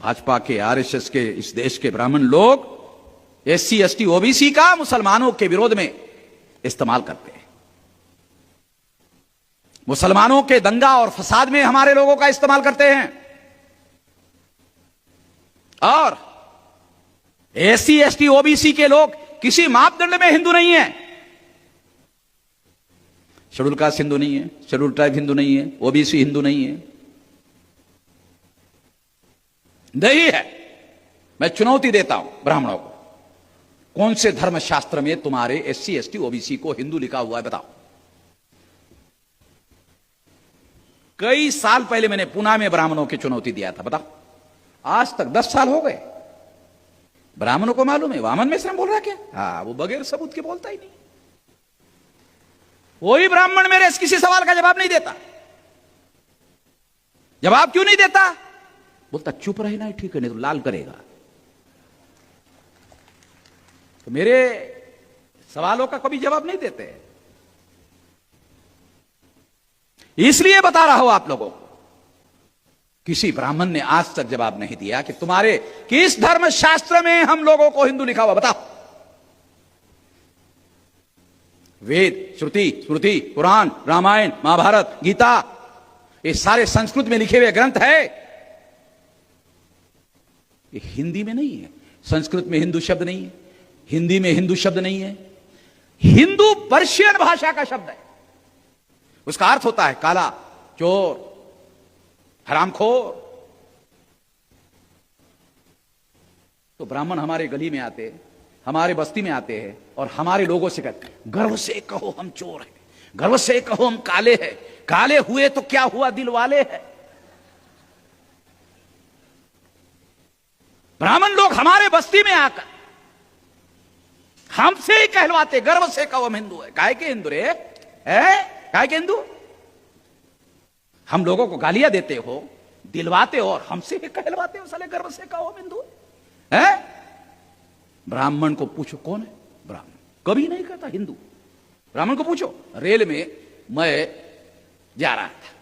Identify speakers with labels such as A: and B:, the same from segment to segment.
A: भाजपा के, आरएसएस के, इस देश के ब्राह्मण लोग एससी एसटी ओबीसी का मुसलमानों के विरोध में इस्तेमाल करते हैं। मुसलमानों के दंगा और फसाद में हमारे लोगों का इस्तेमाल करते हैं। और एससी एसटी ओबीसी के लोग किसी मापदंड में हिंदू नहीं है। शेड्यूल कास्ट हिंदू नहीं है, शेड्यूल ट्राइब हिंदू नहीं है, ओबीसी हिंदू नहीं है, नहीं है। मैं चुनौती देता हूं ब्राह्मणों को, कौन से धर्म शास्त्र में तुम्हारे एससी एसटी ओबीसी को हिंदू लिखा हुआ है बताओ। कई साल पहले मैंने पुणे में ब्राह्मणों की चुनौती दिया था, बताओ। आज तक 10 साल हो गए। ब्राह्मणों को मालूम है वामन मिश्रम बोल रहा क्या? हाँ, वो बगैर सबूत के बोलता ही नहीं। कोई ब्राह्मण मेरे किसी सवाल का जवाब नहीं देता। जवाब क्यों नहीं देता? बोलता चुप रहना ही ठीक है, नहीं तो लाल करेगा। तो मेरे सवालों का कभी जवाब नहीं देते। इसलिए बता रहा हूं आप लोगों को, किसी ब्राह्मण ने आज तक जवाब नहीं दिया कि तुम्हारे किस धर्म शास्त्र में हम लोगों को हिंदू लिखा हुआ बताओ। वेद, श्रुति, स्मृति, पुराण, रामायण, महाभारत, गीता, ये सारे संस्कृत में लिखे हुए ग्रंथ है। ये हिंदी में नहीं है। संस्कृत में हिंदू शब्द नहीं है, हिंदी में हिंदू शब्द नहीं है। हिंदू पर्शियन भाषा का शब्द है। उसका अर्थ होता है काला, चोर, हरामखोर। तो ब्राह्मण हमारे गली में आते हैं, हमारे बस्ती में आते हैं और हमारे लोगों से कहते हैं, गर्व से कहो हम चोर हैं, गर्व से कहो हम काले हैं। काले हुए तो क्या हुआ, दिल वाले हैं। ब्राह्मण लोग हमारे बस्ती में आकर हमसे ही कहलवाते, गर्व से कहो हम हिंदू है। काहे के हिंदू रे? काहे के हिंदू? हम लोगों को गालियां देते हो, दिलवाते हो और हमसे ही कहलवाते हो, साले गर्व से कहो हम हिंदू है। ब्राह्मण को पूछो कौन है ब्राह्मण, कभी नहीं कहता हिंदू। ब्राह्मण को पूछो। रेल में मैं जा रहा था,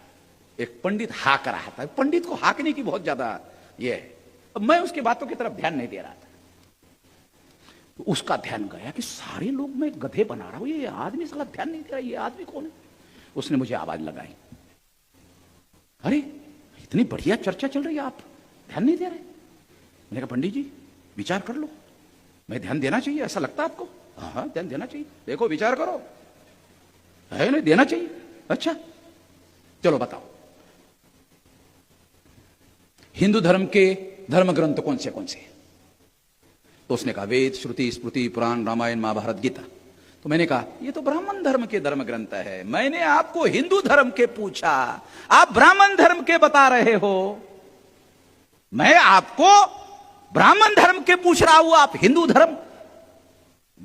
A: एक पंडित हाक रहा था। पंडित को हाकने की बहुत ज्यादा ये है। अब मैं उसकी बातों की तरफ ध्यान नहीं दे रहा था, तो उसका ध्यान गया कि सारे लोग मैं गधे बना रहा हूं, ये आदमी साला ध्यान नहीं दे रहा, ये आदमी कौन है? उसने मुझे आवाज लगाई, अरे इतनी बढ़िया चर्चा चल रही है, आप ध्यान नहीं दे रहे। मैंने कहा पंडित जी विचार कर लो, मैं ध्यान देना चाहिए, ऐसा लगता है आपको? हाँ ध्यान देना चाहिए, देखो विचार करो, है नहीं देना चाहिए। अच्छा चलो बताओ, हिंदू धर्म के धर्म ग्रंथ कौन से कौन से? तो उसने कहा वेद, श्रुति, स्मृति, पुराण, रामायण, महाभारत, गीता। तो मैंने कहा ये तो ब्राह्मण धर्म के धर्म ग्रंथ है। मैंने आपको हिंदू धर्म के पूछा, आप ब्राह्मण धर्म के बता रहे हो। मैं आपको ब्राह्मण धर्म के पूछ रहा हूं, आप हिंदू धर्म,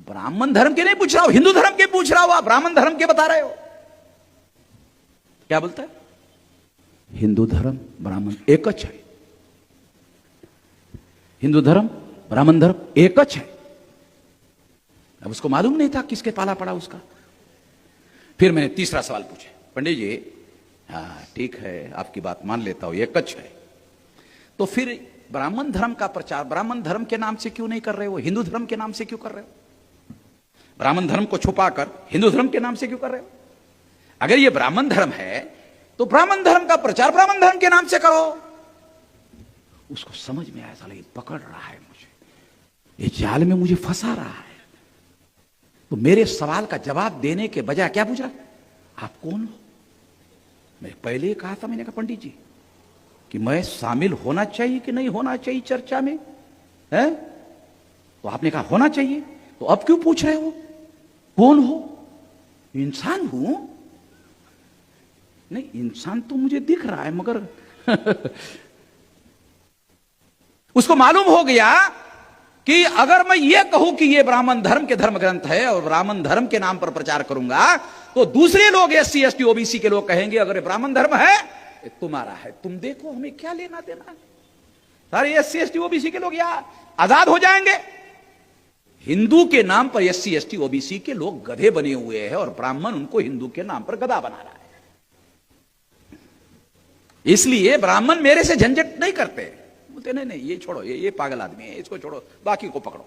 A: ब्राह्मण धर्म के नहीं पूछ रहा हूं, हिंदू धर्म के पूछ रहा हूं, आप ब्राह्मण धर्म के बता रहे हो। क्या बोलता है? हिंदू धर्म ब्राह्मण एकच है, हिंदू धर्म ब्राह्मण धर्म एकच है। अब उसको मालूम नहीं था किसके पाला पड़ा उसका। फिर मैंने तीसरा सवाल पूछा, पंडित जी हाँ ठीक है आपकी बात मान लेता हूं एकच है, तो फिर ब्राह्मण धर्म का प्रचार ब्राह्मण धर्म के नाम से क्यों नहीं कर रहे हो, हिंदू धर्म के नाम से क्यों कर रहे हो? ब्राह्मण धर्म को छुपाकर हिंदू धर्म के नाम से क्यों कर रहे हो? अगर ये ब्राह्मण धर्म है तो ब्राह्मण धर्म का प्रचार ब्राह्मण धर्म के नाम से करो। उसको समझ में आया साला ये पकड़ रहा है मुझे, ये जाल में मुझे फंसा रहा है। तो मेरे सवाल का जवाब देने के बजाय क्या पूछ रहा, आप कौन हो? मैं पहले ही कहा था, मैंने कहा पंडित जी कि मैं शामिल होना चाहिए कि नहीं होना चाहिए चर्चा में, है? तो आपने कहा होना चाहिए, तो अब क्यों पूछ रहे हो कौन हो? इंसान हूं। नहीं इंसान तो मुझे दिख रहा है, मगर उसको मालूम हो गया कि अगर मैं ये कहूं कि ये ब्राह्मण धर्म के धर्म ग्रंथ है और ब्राह्मण धर्म के नाम पर प्रचार करूंगा, तो दूसरे लोग एससी एसटी ओबीसी के लोग कहेंगे अगर ये ब्राह्मण धर्म है तुम्हारा है, तुम देखो हमें क्या लेना देना। सारे एससी एसटी ओबीसी के लोग यहां आजाद हो जाएंगे। हिंदू के नाम पर एससी एसटी ओबीसी के लोग गधे बने हुए हैं और ब्राह्मण उनको हिंदू के नाम पर गधा बना रहा है। इसलिए ब्राह्मण मेरे से झंझट नहीं करते, बोलते नहीं नहीं ये छोड़ो, ये पागल आदमी है, इसको छोड़ो, बाकी को पकड़ो।